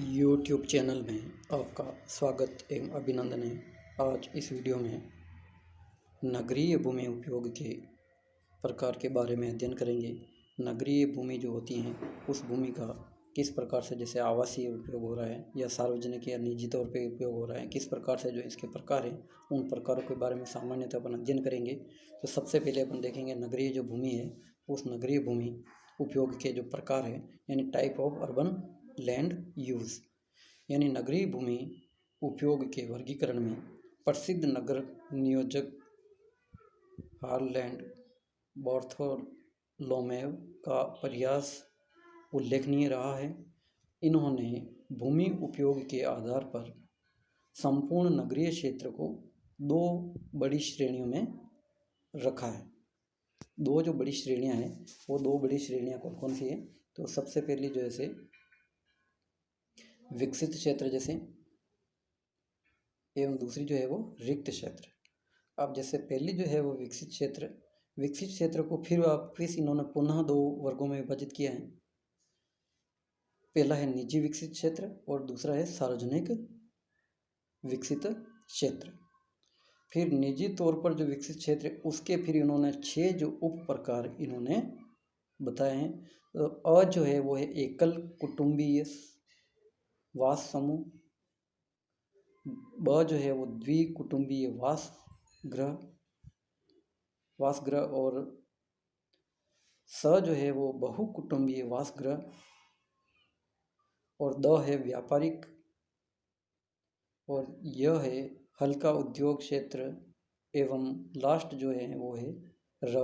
YouTube channel में आपका स्वागत एवं अभिनंदन है। आज इस वीडियो में नगरीय भूमि उपयोग के प्रकार के बारे में अध्ययन करेंगे। नगरीय भूमि जो होती हैं उस भूमि का किस प्रकार से जैसे आवासीय उपयोग हो रहा है या सार्वजनिक या निजी तौर पे उपयोग हो रहा है, किस प्रकार से जो इसके प्रकार हैं उन प्रकारों के बारे में सामान्यतः अपन अध्ययन करेंगे। तो सबसे पहले अपन देखेंगे नगरीय जो भूमि है उस नगरीय भूमि उपयोग के जो प्रकार है यानी type of urban land use, यानी नगरीय भूमि उपयोग के वर्गीकरण में प्रसिद्ध नगर नियोजक हार्लैंड बार्थोलोमेव का प्रयास उल्लेखनीय रहा है। इन्होंने भूमि उपयोग के आधार पर संपूर्ण नगरीय क्षेत्र को दो बड़ी श्रेणियों में रखा है। दो जो बड़ी श्रेणियां हैं वो दो बड़ी श्रेणियां कौन कौन सी है, तो सबसे पहली जो है विकसित क्षेत्र जैसे एवं दूसरी जो है वो रिक्त क्षेत्र। अब जैसे पहली जो है वो विकसित क्षेत्र को फिर इन्होंने पुनः दो वर्गों में विभाजित किया है। पहला है निजी विकसित क्षेत्र और दूसरा है सार्वजनिक विकसित क्षेत्र। फिर निजी तौर पर जो विकसित क्षेत्र है उसके फिर इन्होंने 6 जो उप प्रकार इन्होंने बताए हैं। तो अ जो है वो है एकल कुटुंबीय वास समूह, ब जो है वो द्विकुटुंबीय वासगृह और स जो है वो बहुकुटुंबीय वासगृह और द है व्यापारिक और यह है हल्का उद्योग क्षेत्र एवं लास्ट जो है वो है र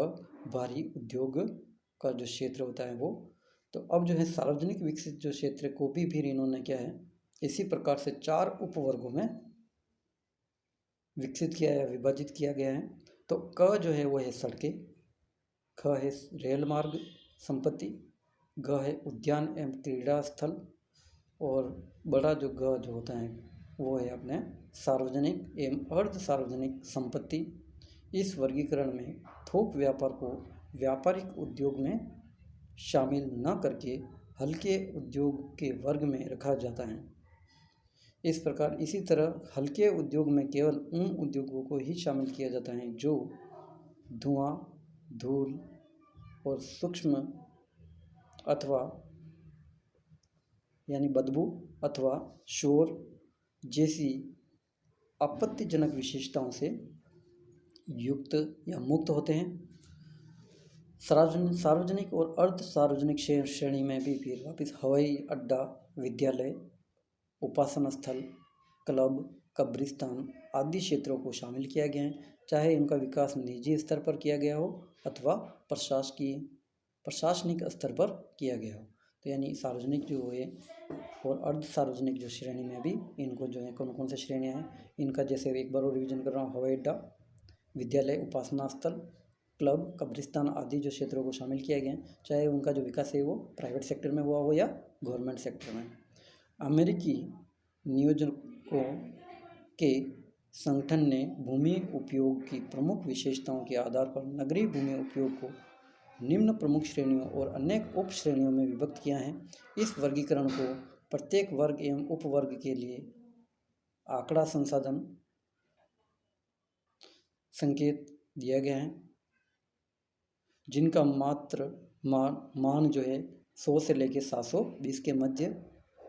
भारी उद्योग का जो क्षेत्र होता है वो। तो अब जो है सार्वजनिक विकसित जो क्षेत्र को भी फिर इन्होंने क्या है इसी प्रकार से 4 उपवर्गों में विकसित किया है, विभाजित किया गया है। तो क जो है वो है सड़कें, ख है रेल मार्ग संपत्ति, ग है उद्यान एवं क्रीड़ा स्थल और बड़ा जो ग जो होता है वो है अपने सार्वजनिक एवं अर्ध सार्वजनिक संपत्ति। इस वर्गीकरण में थोक व्यापार को व्यापारिक उद्योग में शामिल न करके हल्के उद्योग के वर्ग में रखा जाता है। इस प्रकार इसी तरह हल्के उद्योग में केवल उन उद्योगों को ही शामिल किया जाता है जो धुआं, धूल और सूक्ष्म अथवा यानी बदबू अथवा शोर जैसी आपत्तिजनक विशेषताओं से युक्त या मुक्त होते हैं। सार्वजनिक और अर्ध सार्वजनिक श्रेणी में भी फिर वापस हवाई अड्डा, विद्यालय, उपासना स्थल, क्लब, कब्रिस्तान आदि क्षेत्रों को शामिल किया गया है, चाहे उनका विकास निजी स्तर पर किया गया हो अथवा प्रशासनिक स्तर पर किया गया हो। तो यानी सार्वजनिक जो है और अर्ध सार्वजनिक जो श्रेणी में भी इनको जो है कौन कौन से श्रेणियाँ हैं इनका जैसे एक बार और रिविजन कर रहा हूँ। हवाई अड्डा, विद्यालय, उपासना स्थल, क्लब, कब्रिस्तान आदि जो क्षेत्रों को शामिल किया गया है, चाहे उनका जो विकास है वो प्राइवेट सेक्टर में हुआ हो या गवर्नमेंट सेक्टर में। अमेरिकी नियोजकों के संगठन ने भूमि उपयोग की प्रमुख विशेषताओं के आधार पर नगरीय भूमि उपयोग को निम्न प्रमुख श्रेणियों और अनेक उप श्रेणियों में विभक्त किया है। इस वर्गीकरण को प्रत्येक वर्ग एवं उपवर्ग के लिए आंकड़ा संसाधन संकेत दिया गया है जिनका मात्र मान जो है 100 से लेकर 720 के मध्य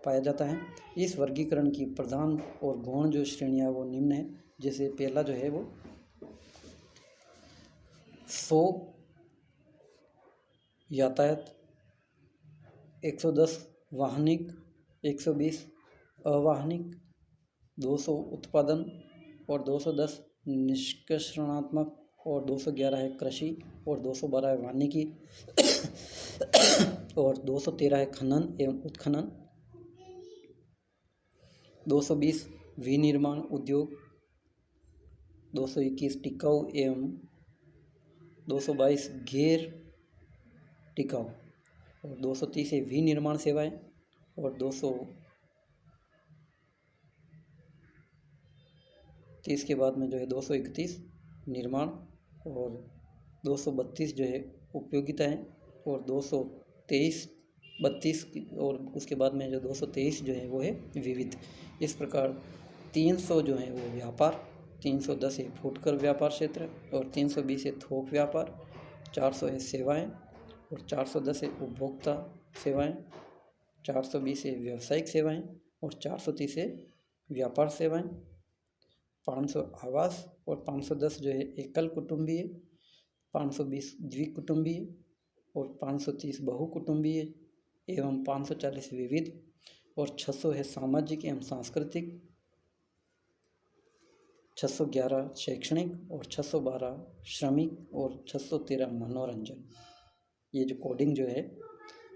पाया जाता है। इस वर्गीकरण की प्रधान और गौण जो श्रेणियाँ वो निम्न है। जैसे पहला जो है वो 100 यातायात, 110 वाहनिक, 120 अवाहनिक, 200 उत्पादन और 210 निष्कर्षणात्मक और 211 है कृषि और 212 है वानिकी और 213 है खनन एवं उत्खनन, 220 विनिर्माण उद्योग, 221 टिकाऊ एवं 222 गैर टिकाऊ और 230 है विनिर्माण सेवाएं और 230 के बाद में जो है 231 निर्माण और 232 जो है उपयोगिताएं और 223 32 और उसके बाद में जो 223 जो है वो है विविध। इस प्रकार 300 जो है वो व्यापार, 310 है फुटकर व्यापार क्षेत्र और 320 है थोक व्यापार, 400 है सेवाएं और 410 है उपभोक्ता सेवाएं, 420 है व्यावसायिक सेवाएं और 430 है व्यापार सेवाएं, 500 आवास और 510 जो है एकल कुटुंबीय, 520 द्विकुटुंबीय और 530 बहुकुटुंबीय एवं 540 विविध और 600 है सामाजिक एवं सांस्कृतिक, 611 शैक्षणिक और 612 श्रमिक और 613 मनोरंजन। ये जो कोडिंग जो है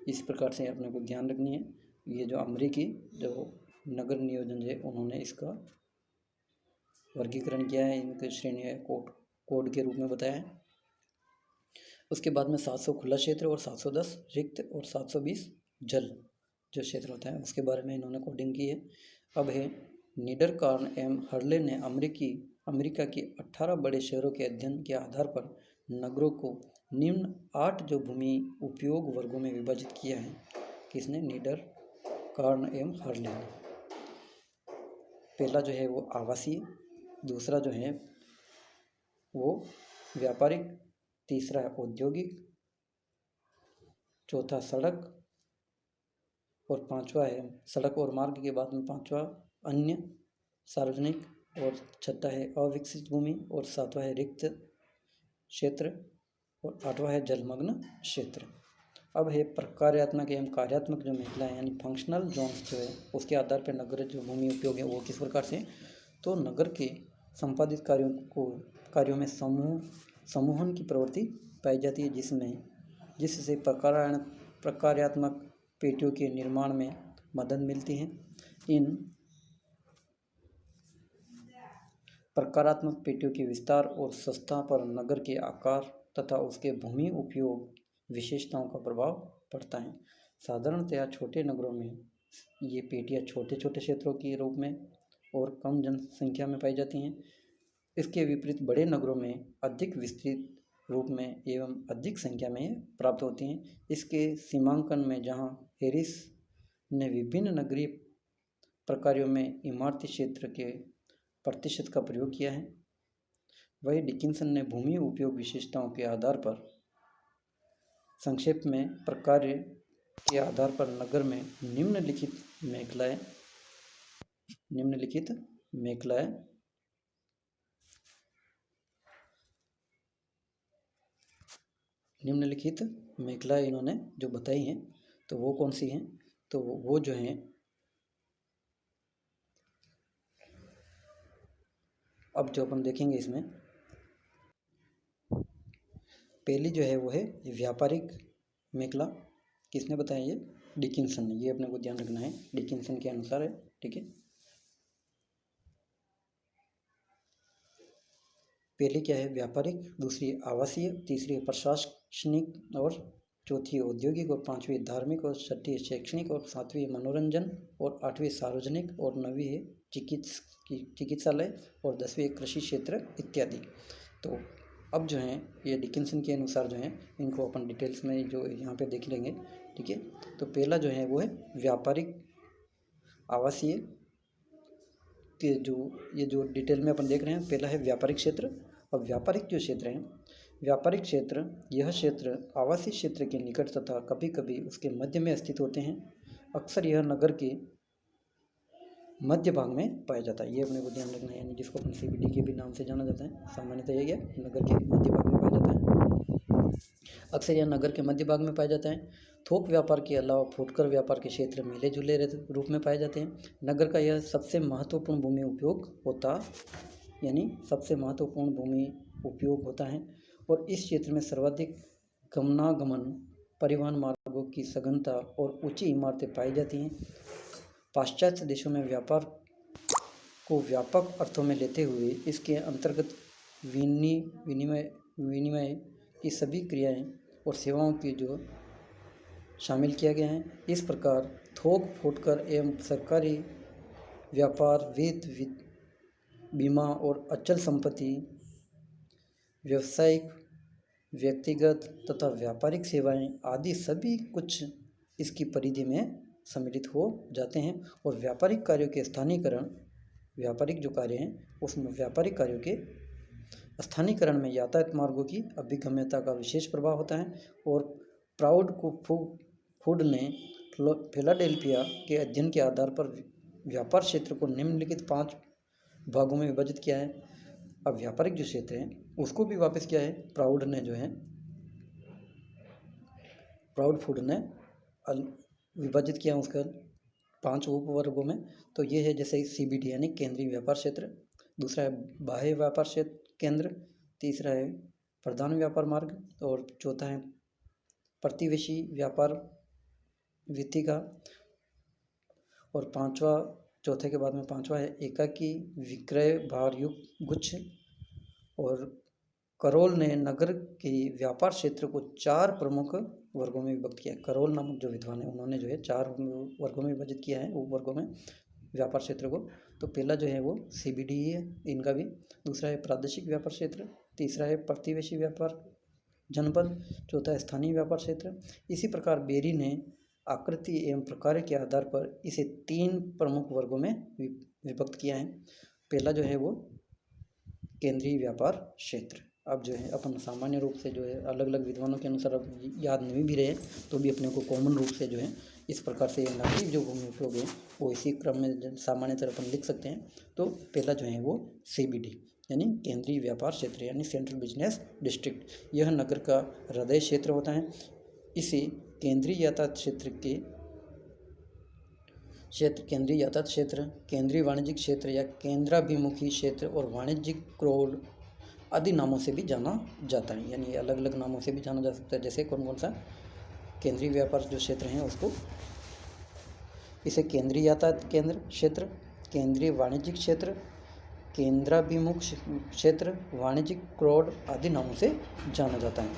इस प्रकार से अपने को ध्यान रखनी है। ये जो अमेरिकी जो नगर नियोजन है उन्होंने इसका वर्गीकरण किया है, इनके श्रेणी कोड के रूप में बताया है। उसके बाद में 700 खुला क्षेत्र और 710 रिक्त और 720 जल जो क्षेत्र होता है उसके बारे में इन्होंने कोडिंग की है। अब है नीडरकॉर्न एवं हर्ले ने अमेरिका के 18 बड़े शहरों के अध्ययन के आधार पर नगरों को निम्न 8 जो भूमि उपयोग वर्गों में विभाजित किया है। किसने? नीडरकॉर्न एवं हर्ले ने। पहला जो है वो आवासीय, दूसरा जो है वो व्यापारिक, तीसरा है औद्योगिक, चौथा सड़क और पांचवा है सड़क और मार्ग के बाद में पांचवा अन्य सार्वजनिक और छठा है अविकसित भूमि और सातवां है रिक्त क्षेत्र और आठवां है जलमग्न क्षेत्र। अब है प्रकार्यात्मक एवं कार्यात्मक जो मेखला है यानी फंक्शनल जोन्स जो है उसके आधार पर नगर जो भूमि उपयोग है वो किस प्रकार से, तो नगर के संपादित कार्यों में समूहन की प्रवृत्ति पाई जाती है जिससे प्रकार्यात्मक पेटियों के निर्माण में मदद मिलती है। इन प्रकारात्मक पेटियों के विस्तार और सस्ता पर नगर के आकार तथा उसके भूमि उपयोग विशेषताओं का प्रभाव पड़ता है। साधारणतया छोटे नगरों में ये पेटियां छोटे छोटे क्षेत्रों के रूप में और कम जनसंख्या में पाई जाती हैं। इसके विपरीत बड़े नगरों में अधिक विस्तृत रूप में एवं अधिक संख्या में प्राप्त होती हैं। इसके सीमांकन में जहां हैरिस ने विभिन्न नगरीय प्रकारों में इमारती क्षेत्र के प्रतिशत का प्रयोग किया है, वहीं डिकिंसन ने भूमि उपयोग विशेषताओं के आधार पर संक्षेप में प्रकार के आधार पर नगर में निम्नलिखित मेखलाएं इन्होंने जो बताई हैं तो वो कौन सी हैं, तो वो जो हैं अब जो अपन देखेंगे इसमें पहली जो है वो है व्यापारिक मेखला। किसने बताया? ये डिकिंसन ने। ये अपने को ध्यान रखना है, डिकिंसन के अनुसार है, ठीक है। पहली क्या है? व्यापारिक, दूसरी आवासीय, तीसरी प्रशासनिक और चौथी औद्योगिक और पांचवी धार्मिक और छठी शैक्षणिक और सातवीं मनोरंजन और आठवीं सार्वजनिक और नवीं है चिकित्सालय और 10वीं कृषि क्षेत्र इत्यादि। तो अब जो है ये डिकिंसन के अनुसार जो है इनको अपन डिटेल्स में जो यहाँ पे देख लेंगे, ठीक है। तो पहला जो है वो है व्यापारिक आवासीय के ये जो डिटेल में अपन देख रहे हैं, पहला है व्यापारिक क्षेत्र। और व्यापारिक जो क्षेत्र है, व्यापारिक क्षेत्र यह क्षेत्र आवासीय क्षेत्र के निकट तथा कभी कभी उसके मध्य में स्थित होते हैं। अक्सर यह नगर के मध्य भाग में पाया जाता है। ये अपने को ध्यान रखना है, यानी जिसको अपन CBD के भी नाम से जाना जाता है। सामान्यतः यह नगर के मध्य भाग में पाया जाता है। अक्सर यह नगर के मध्य भाग में पाया जाता है। थोक व्यापार के अलावा फुटकर व्यापार के क्षेत्र मिले जुले रूप में पाए जाते हैं। नगर का यह सबसे महत्वपूर्ण भूमि उपयोग होता है और इस क्षेत्र में सर्वाधिक गमनागमन, परिवहन मार्गों की सघनता और ऊंची इमारतें पाई जाती हैं। पाश्चात्य देशों में व्यापार को व्यापक अर्थों में लेते हुए इसके अंतर्गत विनिमय की सभी क्रियाएं और सेवाओं की जो शामिल किया गया है। इस प्रकार थोक, फुटकर एवं सरकारी व्यापार, वित्त, बीमा और अचल संपत्ति, व्यावसायिक, व्यक्तिगत तथा व्यापारिक सेवाएं आदि सभी कुछ इसकी परिधि में सम्मिलित हो जाते हैं। और व्यापारिक कार्यों के स्थानीयकरण, व्यापारिक जो कार्य हैं उसमें व्यापारिक कार्यों के स्थानीयकरण में यातायात मार्गों की अभिगम्यता का विशेष प्रभाव होता है। और प्राउड को फूड ने फिलाडेल्फिया के अध्ययन के आधार पर व्यापार क्षेत्र को निम्नलिखित 5 भागों में विभाजित किया है। अब व्यापारिक जो क्षेत्र है उसको भी वापस किया है प्राउड ने, जो है प्राउड फूड ने विभाजित किया उसका 5 उपवर्गों में। तो ये है जैसे CBD यानी केंद्रीय व्यापार क्षेत्र, दूसरा है बाह्य व्यापार क्षेत्र केंद्र, तीसरा है प्रधान व्यापार मार्ग, और चौथा है प्रतिवेशी व्यापार वित्तिका, और चौथे के बाद में पांचवा है एकाकी विक्रय भार युक्त गुच्छ। और करोल ने नगर के व्यापार क्षेत्र को 4 प्रमुख वर्गों में विभक्त किया है। करोल नामक जो विद्वान है उन्होंने जो है 4 वर्गों में विभाजित किया है, उपवर्गों में व्यापार क्षेत्र को। तो पहला जो है वो CBD ही है इनका भी, दूसरा है प्रादेशिक व्यापार क्षेत्र, तीसरा है प्रतिवेशी व्यापार जनपद, चौथा है स्थानीय व्यापार क्षेत्र। इसी प्रकार बेरी ने आकृति एवं प्रकार के आधार पर इसे 3 प्रमुख वर्गों में विभक्त किया है। पहला जो है वो केंद्रीय व्यापार क्षेत्र। अब जो है अपन सामान्य रूप से जो है अलग अलग विद्वानों के अनुसार अब याद नहीं भी रहे तो भी अपने को कॉमन रूप से जो है इस प्रकार से नागरिक जो भूमि उपयोग है वो इसी क्रम में सामान्यतः अपन लिख सकते हैं। तो पहला जो है वो CBD यानी केंद्रीय व्यापार क्षेत्र यानी सेंट्रल बिजनेस डिस्ट्रिक्ट। यह नगर का हृदय क्षेत्र होता है। इसे केंद्रीय यातायात क्षेत्र, केंद्रीय वाणिज्यिक क्षेत्र या केंद्राभिमुखी क्षेत्र और वाणिज्यिक क्रोड आदि नामों से भी जाना जाता है। यानी अलग अलग नामों से भी जाना जा सकता है। जैसे कौन कौन सा केंद्रीय व्यापार जो क्षेत्र हैं उसको, इसे केंद्रीय यातायात केंद्र क्षेत्र, केंद्रीय वाणिज्यिक क्षेत्र, केंद्राभिमुख क्षेत्र, वाणिज्यिक क्रोड आदि नामों से जाना जाता है।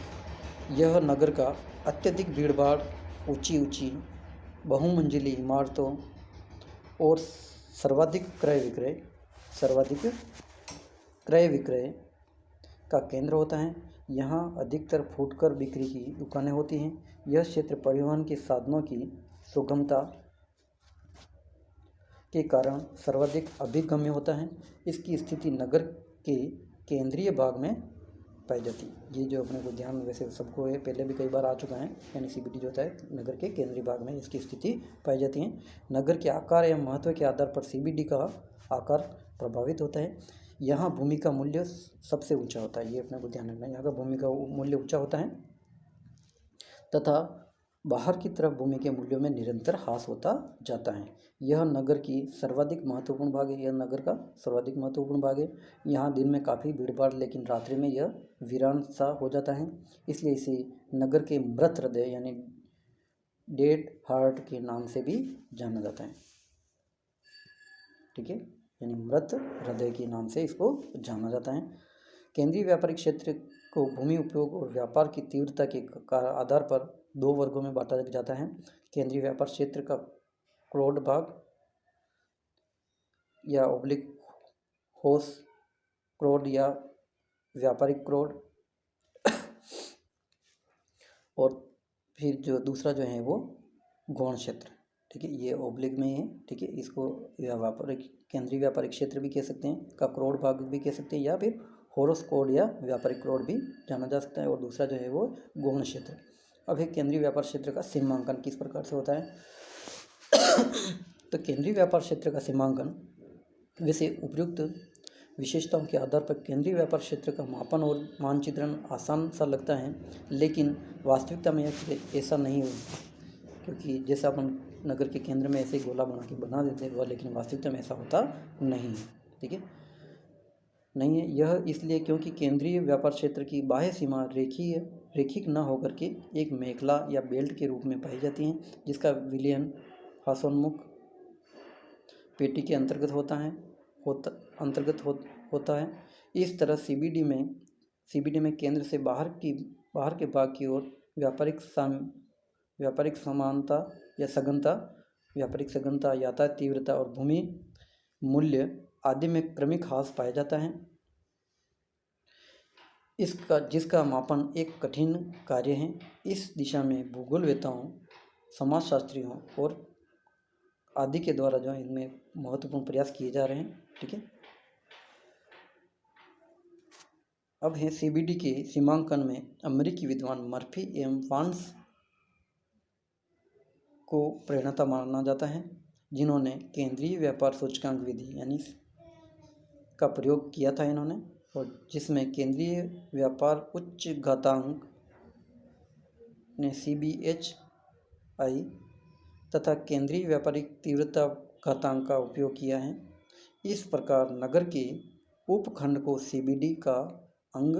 यह नगर का अत्यधिक भीड़भाड़, ऊंची बहुमंजिली इमारतों और सर्वाधिक क्रय विक्रय का केंद्र होता है। यहाँ अधिकतर फुटकर बिक्री की दुकानें होती हैं। यह क्षेत्र परिवहन के साधनों की सुगमता के कारण सर्वाधिक अभिगम्य होता है। इसकी स्थिति नगर के केंद्रीय भाग में पाई जाती है। ये जो अपने को ध्यान वैसे सबको है, पहले भी कई बार आ चुका है। यानी CBD जो होता है नगर के केंद्रीय भाग में इसकी स्थिति पाई जाती है। नगर के आकार या महत्व के आधार पर CBD का आकार प्रभावित होता है। यहाँ भूमि का मूल्य सबसे ऊंचा होता है, ये अपने को ध्यान रखना है। यहाँ का भूमि का मूल्य ऊंचा होता है तथा बाहर की तरफ भूमि के मूल्यों में निरंतर ह्रास होता जाता है। यह नगर की सर्वाधिक महत्वपूर्ण भाग है। यह नगर का सर्वाधिक महत्वपूर्ण भाग है। यहाँ दिन में काफ़ी भीड़भाड़, लेकिन रात्रि में यह वीरान सा हो जाता है। इसलिए इसे नगर के मृत हृदय यानी डेड हार्ट के नाम से भी जाना जाता है। ठीक है, यानी मृत हृदय के नाम से इसको जाना जाता है। केंद्रीय व्यापारिक क्षेत्र को भूमि उपयोग और व्यापार की तीव्रता के आधार पर 2 वर्गों में बांटा जाता है। केंद्रीय व्यापार क्षेत्र का क्रोड भाग या ऑब्लिक होस क्रोड या व्यापारिक क्रोड, और फिर जो दूसरा जो है वो गौण क्षेत्र। ठीक है, ये ऑब्लिक में है। ठीक है, इसको व्यापारिक केंद्रीय व्यापारिक क्षेत्र भी कह सकते हैं, का क्रोड भाग भी कह सकते हैं, या फिर होरस कोड या व्यापारिक क्रोड भी जाना जा सकता है। और दूसरा जो है वो गौण क्षेत्र। अब एक केंद्रीय व्यापार क्षेत्र का सीमांकन किस प्रकार से होता है तो केंद्रीय व्यापार क्षेत्र का सीमांकन वैसे उपयुक्त विशेषताओं के आधार पर केंद्रीय व्यापार क्षेत्र का मापन और मानचित्रण आसान सा लगता है, लेकिन वास्तविकता में ऐसा नहीं हो, क्योंकि जैसा अपन नगर के केंद्र में ऐसे गोला बना देते हैं, लेकिन वास्तविकता में ऐसा होता नहीं है। ठीक है, नहीं है। यह इसलिए क्योंकि केंद्रीय व्यापार क्षेत्र की बाह्य सीमा रेखिक न होकर के एक मेखला या बेल्ट के रूप में पाई जाती है, जिसका विलयन हासोन्मुख पेटी के अंतर्गत होता है। इस तरह CBD में केंद्र से बाहर के भाग की ओर व्यापारिक समानता या सघनता, यातायात तीव्रता और भूमि मूल्य आदि में क्रमिक ह्रास पाया जाता है। जिसका मापन एक कठिन कार्य है। इस दिशा में भूगोलवेत्ताओं समाजशास्त्रियों और आदि के द्वारा जो है इनमें महत्वपूर्ण प्रयास किए जा रहे हैं। ठीक है, अब है सीबीडी के सीमांकन में अमेरिकी विद्वान मर्फी एवं वांस को प्रेरणा माना जाता है, जिन्होंने केंद्रीय व्यापार सूचकांक विधि यानी का प्रयोग किया था इन्होंने, और जिसमें केंद्रीय व्यापार उच्च घातांक ने CBHI तथा केंद्रीय व्यापारिक तीव्रता घातांक का उपयोग किया है। इस प्रकार नगर के उपखंड को CBD का अंग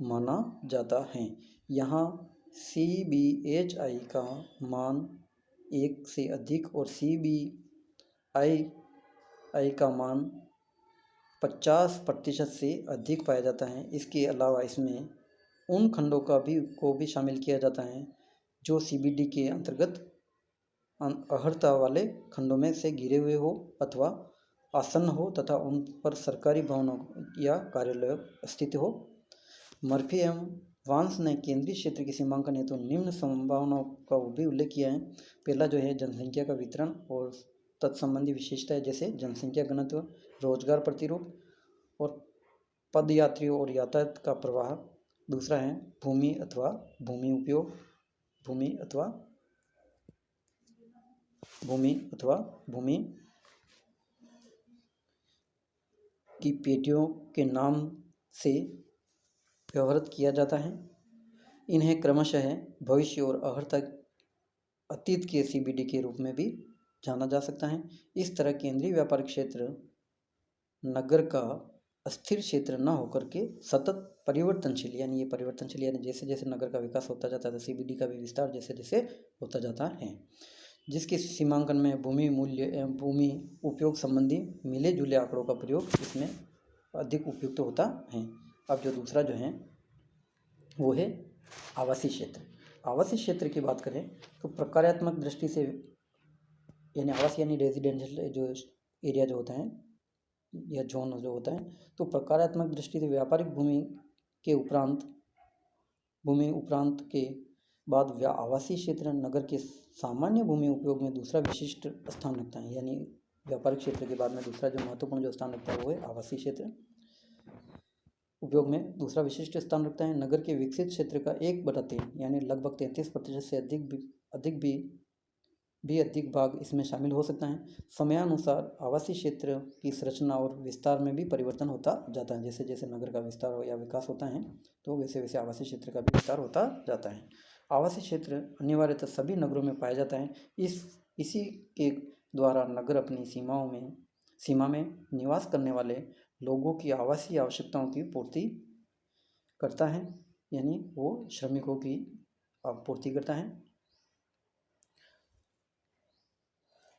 माना जाता है। यहाँ CBHI का मान 1 से अधिक और CBI का मान 50% से अधिक पाया जाता है। इसके अलावा इसमें उन खंडों को भी शामिल किया जाता है जो CBD के अंतर्गत अर्हता वाले खंडों में से घिरे हुए हो अथवा आसन्न हो तथा उन पर सरकारी भवनों या कार्यालय स्थित हो। मर्फी एवं वांस ने केंद्रीय क्षेत्र की सीमांकन हेतु निम्न संभावनाओं का भी उल्लेख किया है। पहला जो है जनसंख्या का वितरण और तत्संबंधी विशेषताएं, जैसे जनसंख्या घनत्व, रोजगार प्रतिरूप और पदयात्रियों और यातायात का प्रवाह। दूसरा है भूमि अथवा भूमि उपयोग, भूमि की पेटियों के नाम से व्यवहृत किया जाता है। इन्हें क्रमशः भविष्य और अर्हता अतीत के CBD के रूप में भी जाना जा सकता है। इस तरह केंद्रीय व्यापारिक क्षेत्र नगर का अस्थिर क्षेत्र न होकर के सतत परिवर्तनशील, यानी ये परिवर्तनशील यानी जैसे जैसे नगर का विकास होता जाता है CBD का भी विस्तार जैसे जैसे होता जाता है, जिसके सीमांकन में भूमि मूल्य एवं भूमि उपयोग संबंधी मिले जुले आंकड़ों का प्रयोग इसमें अधिक उपयुक्त होता है। अब जो दूसरा जो है वो है आवासीय क्षेत्र। आवासीय क्षेत्र की बात करें तो प्रकारात्मक दृष्टि से, यानी आवास यानी रेजिडेंशियल जो एरिया जो होता है या जोन जो होता है, तो प्रकारात्मक दृष्टि से व्यापारिक भूमि उपरांत के बाद आवासीय क्षेत्र नगर के सामान्य भूमि उपयोग में दूसरा विशिष्ट स्थान रखता है। यानी व्यापारिक क्षेत्र के बाद में दूसरा जो महत्वपूर्ण जो स्थान रखता है वो है आवासीय क्षेत्र उपयोग में दूसरा विशिष्ट स्थान रखता है। नगर के विकसित क्षेत्र का 1/3 यानी लगभग 33% से अधिक भाग इसमें शामिल हो सकता है। समयानुसार आवासीय क्षेत्र की संरचना और विस्तार में भी परिवर्तन होता जाता है। जैसे जैसे नगर का विस्तार हो या विकास होता है तो वैसे वैसे आवासीय क्षेत्र का भी विस्तार होता जाता है। आवासीय क्षेत्र अनिवार्यतः सभी नगरों में पाया जाता है। इसी के द्वारा नगर अपनी सीमा में निवास करने वाले लोगों की आवासीय आवश्यकताओं की पूर्ति करता है, यानी वो श्रमिकों की पूर्ति करता है।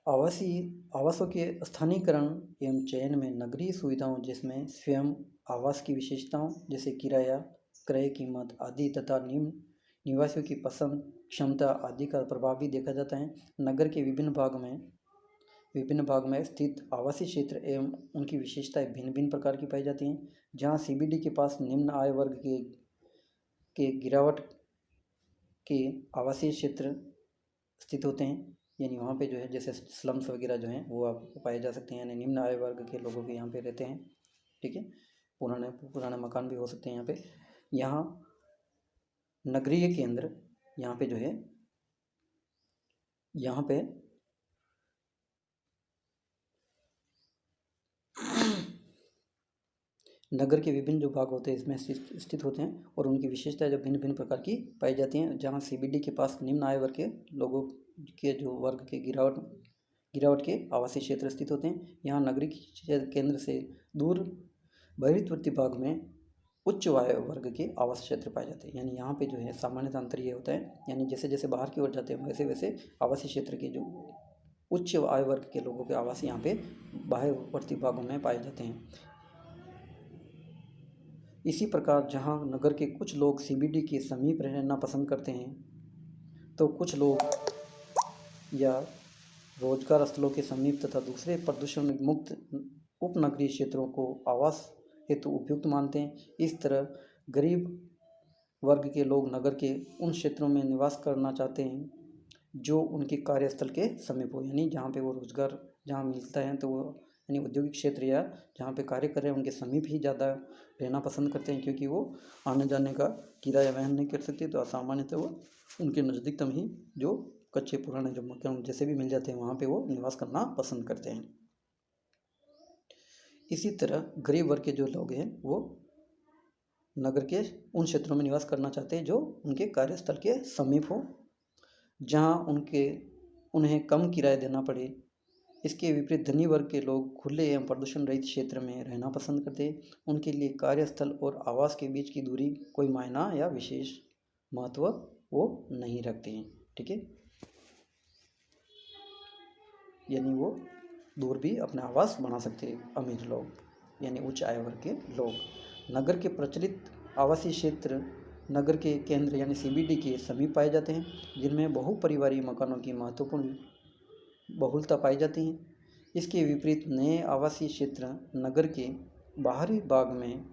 आवासों के स्थानीयकरण एवं चयन में नगरीय सुविधाओं जिसमें स्वयं आवास की विशेषताओं जैसे किराया, क्रय कीमत आदि तथा निवासियों की पसंद, क्षमता आदि का प्रभाव भी देखा जाता है। नगर के विभिन्न भाग में स्थित आवासीय क्षेत्र एवं उनकी विशेषताएं भिन्न भिन्न प्रकार की पाई जाती हैं। जहाँ CBD के पास निम्न आय वर्ग के गिरावट के आवासीय क्षेत्र स्थित होते हैं, यानी वहाँ पे जो है जैसे स्लम्स वगैरह जो हैं वो आपको पाए जा सकते हैं, यानी निम्न आय वर्ग के लोगों के यहाँ पे रहते हैं। ठीक है, पुराने मकान भी हो सकते हैं यहाँ पे। यहाँ नगरीय केंद्र यहाँ पे जो है यहाँ पे नगर के विभिन्न जो भाग होते हैं इसमें स्थित होते हैं और उनकी विशेषताएं जो भिन्न भिन्न प्रकार की पाई जाती हैं। जहाँ CBD के पास निम्न आय वर्ग के लोगों के जो वर्ग के गिरावट के आवासीय क्षेत्र स्थित होते हैं। यहाँ नगरीय केंद्र से दूर बहिर्वर्ती भाग में उच्च आय वर्ग के आवास क्षेत्र पाए जाते हैं। यानी यहाँ पे जो है सामान्यतः अंतर ये होता है, यानी जैसे जैसे बाहर की ओर जाते हैं वैसे वैसे आवासीय क्षेत्र के जो उच्च आय वर्ग के लोगों के आवास यहाँ पे बाह्यवर्ती भागों में पाए जाते हैं। इसी प्रकार जहाँ नगर के कुछ लोग CBD के समीप रहना पसंद करते हैं तो कुछ लोग या रोजगार स्थलों के समीप तथा दूसरे प्रदूषण मुक्त उपनगरीय क्षेत्रों को आवास हेतु उपयुक्त मानते हैं। इस तरह गरीब वर्ग के लोग नगर के उन क्षेत्रों में निवास करना चाहते हैं जो उनके कार्यस्थल के समीप हो, यानी जहाँ पे वो रोज़गार जहाँ मिलता है तो वो यानी औद्योगिक क्षेत्र या जहाँ पे कार्य कर रहे हैं उनके समीप ही ज़्यादा रहना पसंद करते हैं, क्योंकि वो आने जाने का किराया वहन नहीं कर सकते, तो सामान्यतः वो उनके नज़दीकतम ही जो कच्चे पुराने जो मकान जैसे भी मिल जाते हैं वहाँ पे वो निवास करना पसंद करते हैं। इसी तरह गरीब वर्ग के जो लोग हैं वो नगर के उन क्षेत्रों में निवास करना चाहते हैं जो उनके कार्यस्थल के समीप हो, जहाँ उन्हें कम किराया देना पड़े। इसके विपरीत धनी वर्ग के लोग खुले एवं प्रदूषण रहित क्षेत्र में रहना पसंद करते हैं। उनके लिए कार्यस्थल और आवास के बीच की दूरी कोई मायना या विशेष महत्व वो नहीं रखते हैं। ठीक है, यानी वो दूर भी अपना आवास बना सकते हैं अमीर लोग, यानी उच्च आय वर्ग के लोग। नगर के प्रचलित आवासीय क्षेत्र नगर के केंद्र यानी CBD के समीप पाए जाते हैं, जिनमें बहुपरिवारीय मकानों की महत्वपूर्ण बहुलता पाई जाती है। इसके विपरीत नए आवासीय क्षेत्र नगर के बाहरी भाग में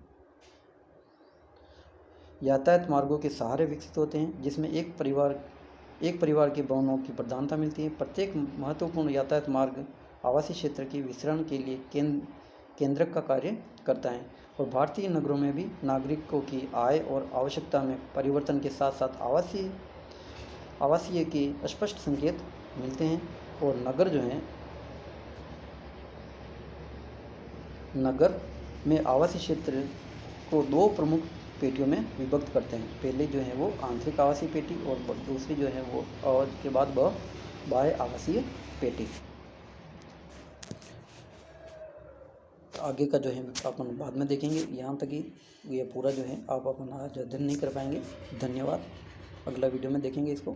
यातायात मार्गों के सहारे विकसित होते हैं, जिसमें एक परिवार के भवनों की प्रधानता मिलती है। प्रत्येक महत्वपूर्ण यातायात मार्ग आवासीय क्षेत्र के वितरण के लिए केंद्रक का कार्य करता है। और भारतीय नगरों में भी नागरिकों की आय और आवश्यकता में परिवर्तन के साथ साथ आवासीय के स्पष्ट संकेत मिलते हैं। और नगर में आवासीय क्षेत्र को दो प्रमुख पेटियों में विभक्त करते हैं। पहले जो है वो आंतरिक आवासीय पेटी और दूसरी जो है वो और के बाद बाह्य आवासीय पेटी। आगे का जो है अपन बाद में देखेंगे। यहाँ तक ही ये पूरा जो है आप अपन आज अध्ययन नहीं कर पाएंगे। धन्यवाद, अगला वीडियो में देखेंगे इसको।